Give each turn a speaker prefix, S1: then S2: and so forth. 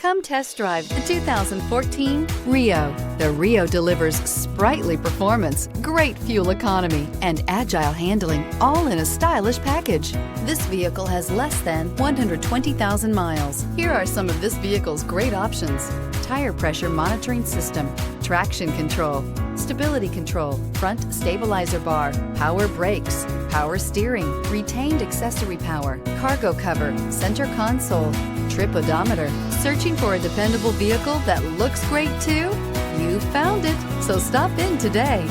S1: Come test drive the 2014 Rio. The Rio delivers sprightly performance, great fuel economy, and agile handling, all in a stylish package. This vehicle has less than 120,000 miles. Here are some of this vehicle's great options: tire pressure monitoring system, traction control, stability control, front stabilizer bar, power brakes, power steering, retained accessory power, cargo cover, center console, trip odometer. Searching for a dependable vehicle that looks great too? You found it, so stop in today.